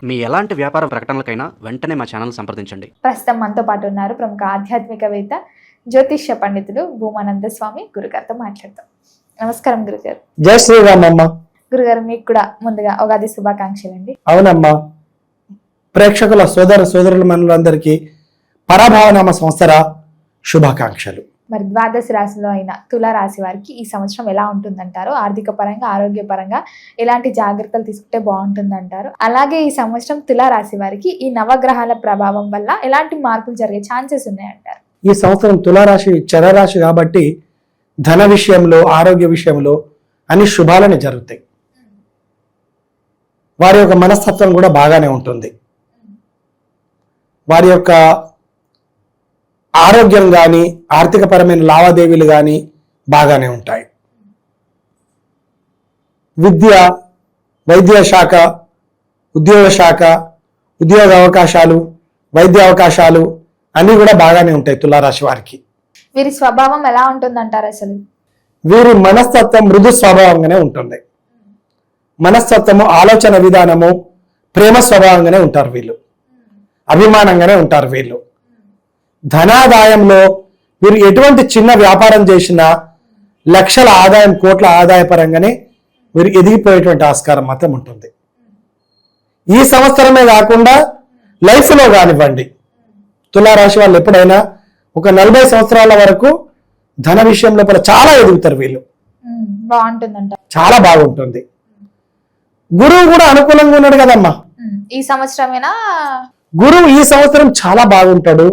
మీ ఎలాంటి వ్యాపార ప్రకటనలకైనా వెంటనే మా ఛానల్ సంప్రదించండి. ప్రస్తుతం మనతో పాటు ఉన్నారు ప్రముఖ ఆధ్యాత్మికవేత్త జ్యోతిష్య పండితులు భూమానంద స్వామి గురుగారితో మాట్లాడతాం. నమస్కారం గురుగారు. జై శ్రీరామమ్మ. గురుగారు, మీకు కూడా ముందుగా ఉగాది శుభాకాంక్షలు అండి. అవునమ్మా, ప్రేక్షకుల సోదరుల మనులందరికీ పరభావనామ సంవత్సర శుభాకాంక్షలు. మరి ద్వాదశ రాశిలో అయిన తులా రాశి వారికి ఈ సంవత్సరం ఎలా ఉంటుందంటారు? ఆర్థిక పరంగా, ఆరోగ్య పరంగా ఎలాంటి జాగ్రత్తలు తీసుకుంటే బాగుంటుందంటారు? అలాగే ఈ సంవత్సరం తులా రాశి వారికి ఈ నవగ్రహాల ప్రభావం వల్ల ఎలాంటి మార్పులు జరిగే ఛాన్సెస్ ఉన్నాయంటారు? ఈ సంవత్సరం తులారాశి చరరాశి కాబట్టి ధన విషయంలో, ఆరోగ్య విషయంలో అన్ని శుభాలని జరుగుతాయి. వారి యొక్క మనస్తత్వం కూడా బాగానే ఉంటుంది. వారి యొక్క ఆరోగ్యం కానీ, ఆర్థికపరమైన లావాదేవీలు కానీ బాగానే ఉంటాయి. విద్య, వైద్య శాఖ, ఉద్యోగ శాఖ, ఉద్యోగ అవకాశాలు, వైద్య అవకాశాలు అన్నీ కూడా బాగానే ఉంటాయి తులారాశి వారికి. వీరి స్వభావం ఎలా ఉంటుందంటారు? అసలు వీరి మనస్తత్వం మృదు స్వభావంగానే ఉంటుంది. మనస్తత్వము, ఆలోచన విధానము ప్రేమ స్వభావంగానే ఉంటారు వీళ్ళు. అభిమానంగానే ఉంటారు వీళ్ళు. ధనాదాయంలో వీరు ఎటువంటి చిన్న వ్యాపారం చేసినా లక్షల ఆదాయం, కోట్ల ఆదాయ పరంగానే వీరు ఎదిగిపోయేటువంటి ఆస్కారం మాత్రం ఉంటుంది. ఈ సంవత్సరమే కాకుండా లైఫ్లో కానివ్వండి, తులారాశి వాళ్ళు ఎప్పుడైనా ఒక 40 సంవత్సరాల వరకు ధన విషయం లోపల చాలా ఎదుగుతారు వీళ్ళు. బాగుంటుందంట, చాలా బాగుంటుంది. గురువు కూడా అనుకూలంగా ఉన్నాడు కదమ్మా. ఈ సంవత్సరమేనా? గురువు ఈ సంవత్సరం చాలా బాగుంటాడు.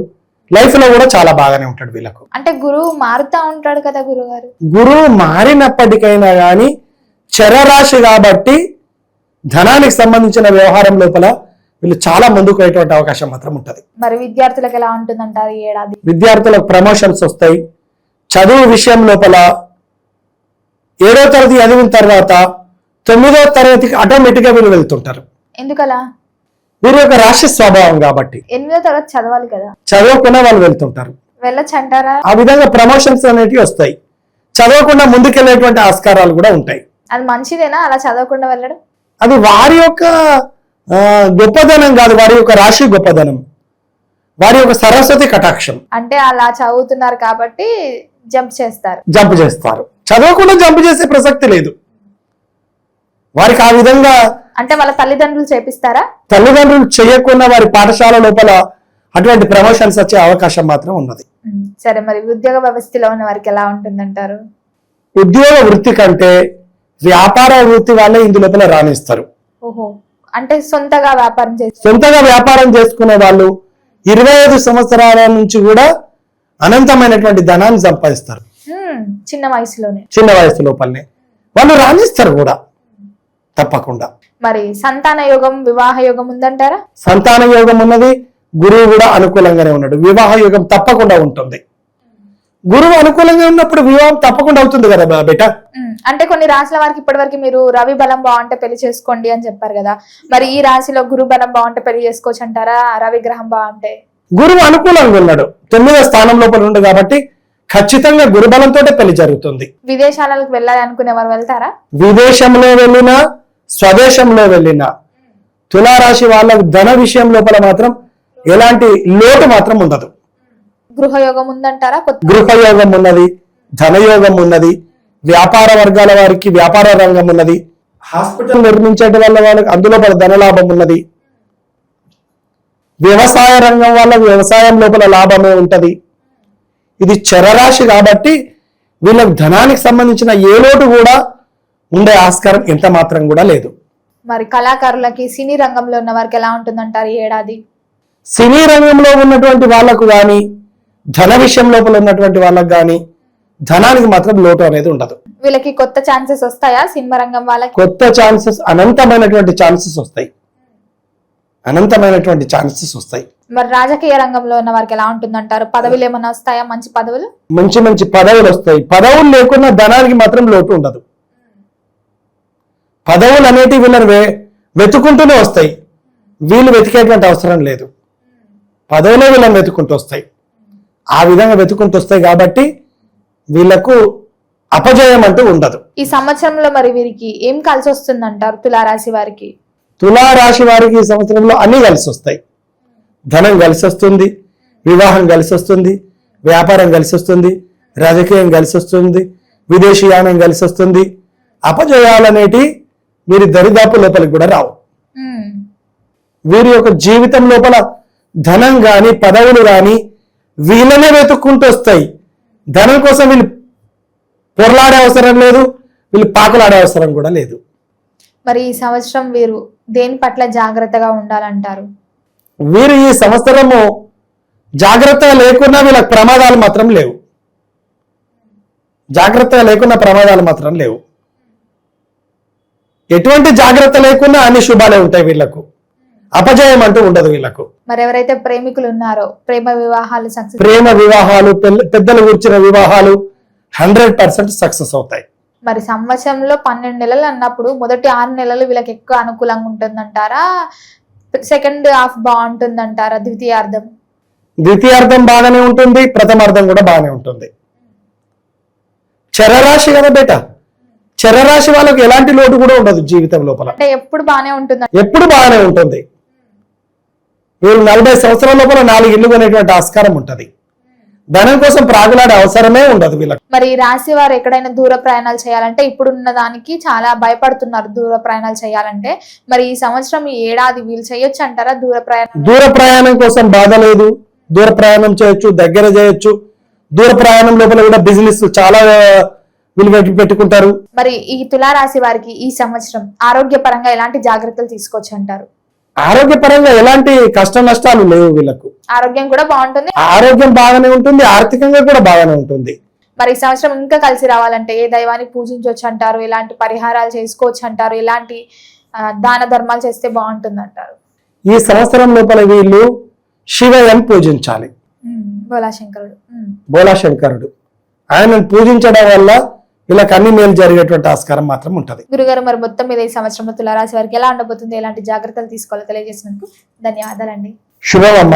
లైఫ్ లో కూడా చాలా బాగానే ఉంటాడు వీళ్ళకు. అంటే గురువు మారుతా ఉంటాడు కదా గురుగారు? గురువు మారినప్పటికైనా గాని చరరాశి కాబట్టి ధనానికి సంబంధించిన వ్యవహారం లోపల వీళ్ళు చాలా ముందుకు పోయేటువంటి అవకాశం మాత్రం ఉంటది. మరి విద్యార్థులకు ఎలా ఉంటుందంటారు ఈ ఏడాది? విద్యార్థులకు ప్రమోషన్స్ వస్తాయి. చదువు విషయం లోపల 7వ తరగతి చదివిన తర్వాత 9వ తరగతికి ఆటోమేటిక్ గా వీళ్ళు వెళ్తుంటారు. ఎందుకలా? వీరి యొక్క రాశి స్వభావం కాబట్టి. 8వ తరగతి చదవాలి కదా, చదవకుండా వాళ్ళు వెళ్తుంటారు. వెళ్ళొచ్చు అంటారా? ఆ విధంగా ప్రమోషన్స్ అనేటివి వస్తాయి. చదవకుండా ముందుకెళ్ళేటువంటి ఆస్కారాలు కూడా ఉంటాయి. అది మంచిదేనా అలా చదవకుండా వెళ్ళడం? అది వారి యొక్క గొప్పదనం కాదు, వారి యొక్క రాశి గొప్పదనం, వారి యొక్క సరస్వతి కటాక్షం. అంటే అలా చదువుతున్నారు కాబట్టి జంప్ చేస్తారు. చదవకుండా జంప్ చేసే ప్రసక్తి లేదు వారికి. ఆ విధంగా అంటే వాళ్ళ తల్లిదండ్రులు చేపిస్తారా? తల్లిదండ్రులు చేయకుండా వారి పాఠశాల లోపల అటువంటి ప్రమోషన్స్ వచ్చే అవకాశం మాత్రం ఉన్నది. సరే, మరి ఉద్యోగ వ్యవస్థలో ఉన్న వారికి ఎలా ఉంటుందంటారు? ఉద్యోగ వృత్తి కంటే వ్యాపార వృత్తి వాళ్ళే ఇందు లోపల రాణిస్తారు. ఓహో, అంటే సొంతగా వ్యాపారం చేసుకునే వాళ్ళు 25 సంవత్సరాల నుంచి కూడా అనంతమైనటువంటి ధనాన్ని సంపాదిస్తారు. చిన్న వయసు లోపలనే వాళ్ళు రాణిస్తారు కూడా తప్పకుండా. మరి సంతాన యోగం, వివాహ యోగం ఉందంటారా? సంతాన యోగం ఉన్నది. గురువు కూడా అనుకూలంగానే ఉన్నాడు. వివాహ యోగం తప్పకుండా ఉంటుంది. గురువు అనుకూలంగా ఉన్నప్పుడు వివాహం తప్పకుండా అవుతుంది కదా బేట. అంటే కొన్ని రాశుల వారికి ఇప్పటి వరకు మీరు రవి బలం బాగుంటే పెళ్లి చేసుకోండి అని చెప్పారు కదా, మరి ఈ రాశిలో గురు బలం బాగుంటే పెళ్లి చేసుకోవచ్చు అంటారా? రవి గ్రహం బాగుంటే? గురువు అనుకూలంగా ఉన్నాడు, 9వ స్థానం లోపల ఉంది కాబట్టి ఖచ్చితంగా గురుబలంతో పెళ్లి జరుగుతుంది. విదేశాలకు వెళ్ళాలి అనుకునే వారు వెళ్తారా? విదేశంలో వెళ్ళినా, స్వదేశంలో వెళ్ళినా తులారాశి వాళ్ళకు ధన విషయం లోపల మాత్రం ఎలాంటి లోటు మాత్రం ఉండదు. గృహయోగం ఉందంటారా? గృహయోగం ఉన్నది, ధనయోగం ఉన్నది. వ్యాపార వర్గాల వారికి వ్యాపార రంగం ఉన్నది. హాస్పిటల్ నిర్మించడం వల్ల వాళ్ళకి అందులో ధనలాభం ఉన్నది. వ్యవసాయ రంగం వాళ్ళకి వ్యవసాయం లోపల లాభమే ఉంటది. ఇది చరరాశి కాబట్టి వీళ్ళకి ధనానికి సంబంధించిన ఏ లోటు కూడా ఉండే ఆస్కారం ఎంత మాత్రం కూడా లేదు. మరి కళాకారులకి, సినీ రంగంలో ఉన్న వారికి ఎలా ఉంటుందంటారు ఈ ఏడాది? సినీ రంగంలో ఉన్నటువంటి వాళ్ళకు కానీ, ధన విషయం లోపల ఉన్నటువంటి వాళ్ళకు కానీ ధనానికి మాత్రం లోటు అనేది ఉండదు. వీళ్ళకి కొత్త ఛాన్సెస్ వస్తాయా? సినిమా రంగం వాళ్ళకి కొత్త ఛాన్సెస్, అనంతమైనటువంటి ఛాన్సెస్ వస్తాయి. మరి రాజకీయ రంగంలో ఉన్న వారికి ఎలా ఉంటుందంటారు? పదవులు ఏమైనా వస్తాయా? మంచి పదవులు? మంచి పదవులు వస్తాయి. పదవులు లేకున్నా ధనానికి మాత్రం లోటు ఉండదు. పదవులు అనేటివి వీళ్ళని వెతుకుంటూనే వస్తాయి. వీళ్ళు వెతికేటువంటి అవసరం లేదు. పదవులే వీళ్ళని వెతుకుంటూ వస్తాయి. ఆ విధంగా వెతుకుంటూ వస్తాయి కాబట్టి వీళ్ళకు అపజయం అంటూ ఉండదు. ఈ సంవత్సరంలో మరి వీరికి ఏం కలిసి వస్తుందంటారు తులారాశి వారికి? తులారాశి వారికి ఈ సంవత్సరంలో అన్ని కలిసి వస్తాయి. ధనం కలిసి వస్తుంది, వివాహం కలిసి వస్తుంది, వ్యాపారం కలిసి వస్తుంది, రాజకీయం కలిసి వస్తుంది, విదేశీయానం కలిసి వస్తుంది. అపజయాలనేటి వీరి దరిదాపు లోపలికి కూడా రావు. వీరి యొక్క జీవితం లోపల ధనం గాని పదవులు గాని వీళ్ళనే వెతుక్కుంటూ వస్తాయి. ధనం కోసం వీళ్ళు పొరలాడే అవసరం లేదు, వీళ్ళు పాకులాడే అవసరం కూడా లేదు. మరి ఈ సంవత్సరం వీరు దేని పట్ల జాగ్రత్తగా ఉండాలంటారు? వీరు ఈ సంవత్సరము జాగ్రత్తగా లేకున్నా వీళ్ళకి ప్రమాదాలు మాత్రం లేవు. జాగ్రత్తగా లేకున్నా ప్రమాదాలు మాత్రం లేవు. ఎటువంటి జాగ్రత్త లేకున్నా అన్ని శుభాలే ఉంటాయి వీళ్ళకు. అపజయం అంటూ ఉండదు వీళ్ళకు. మరి ఎవరైతే ప్రేమికులు ఉన్నారో ప్రేమ వివాహాలు సక్సెస్, ప్రేమ వివాహాలు, పెద్దలు కూర్చిన వివాహాలు 100% సక్సెస్ అవుతాయి. మరి సంవత్సరంలో 12 నెలలు అన్నప్పుడు మొదటి 6 నెలలు వీళ్ళకి ఎక్కువ అనుకూలంగా ఉంటుందంటారా? Second half బాగుంటుందంటారా? ద్వితీయార్థం బాగానే ఉంటుంది, ప్రథమార్థం కూడా బాగానే ఉంటుంది. చరరాశి కదా బేట, చరరాశి వాళ్ళకి ఎలాంటి లోటు కూడా ఉండదు జీవితం లోపల. అంటే ఎప్పుడు బాగానే ఉంటుంది, ఎప్పుడు బాగానే ఉంటుంది. వీళ్ళు 40 సంవత్సరాల లోపల 4 ఇల్లు కొనేటువంటి ఆస్కారం ఉంటుంది. ధనం కోసం ప్రాగులాడే అవసరమే ఉండదు వీళ్ళకి. మరి ఈ రాశి వారు ఎక్కడైనా దూర ప్రయాణాలు చేయాలంటే ఇప్పుడున్న దానికి చాలా భయపడుతున్నారు దూర ప్రయాణాలు చేయాలంటే. మరి ఈ సంవత్సరం ఈ ఏడాది వీళ్ళు చేయొచ్చు అంటారా దూర ప్రయాణం? దూర ప్రయాణం కోసం బాధ లేదు. దూర ప్రయాణం చేయొచ్చు, దగ్గర చేయొచ్చు. దూర ప్రయాణం లోపల కూడా బిజినెస్ చాలా వీళ్ళు పెట్టుకుంటారు. మరి ఈ తులారాశి వారికి ఈ సంవత్సరం ఆరోగ్యపరంగా ఎలాంటి జాగ్రత్తలు తీసుకోవచ్చు అంటారు? ఆరోగ్యపరంగా ఎలాంటి కష్ట నష్టాలు లేవు వీళ్ళకు. ఆరోగ్యం కూడా బాగుంటుంది, ఆరోగ్యం బాగానే ఉంటుంది, ఆర్థికంగా కూడా బాగానే ఉంటుంది. మరి ఈ సంవత్సరం ఇంకా కలిసి రావాలంటే ఏ దైవాన్ని పూజించవచ్చు అంటారు? ఎలాంటి పరిహారాలు చేసుకోవచ్చు అంటారు? ఎలాంటి దాన ధర్మాలు చేస్తే బాగుంటుంది అంటారు? ఈ సంవత్సరం లోపల వీళ్ళు శివయ్యను పూజించాలి. బోలాశంకరుడు ఆయనను పూజించడం వల్ల వీళ్ళకి అన్ని మేలు జరిగేటువంటి ఆస్కారం మాత్రం ఉంటది. గురుగారు, మరి మొత్తం మీద ఈ సంవత్సరంలో తులారాశి వారికి ఎలా ఉండబోతుంది, ఎలాంటి జాగ్రత్తలు తీసుకోవాలో తెలియజేసినందుకు ధన్యవాదాలండి. శుభం అమ్మ.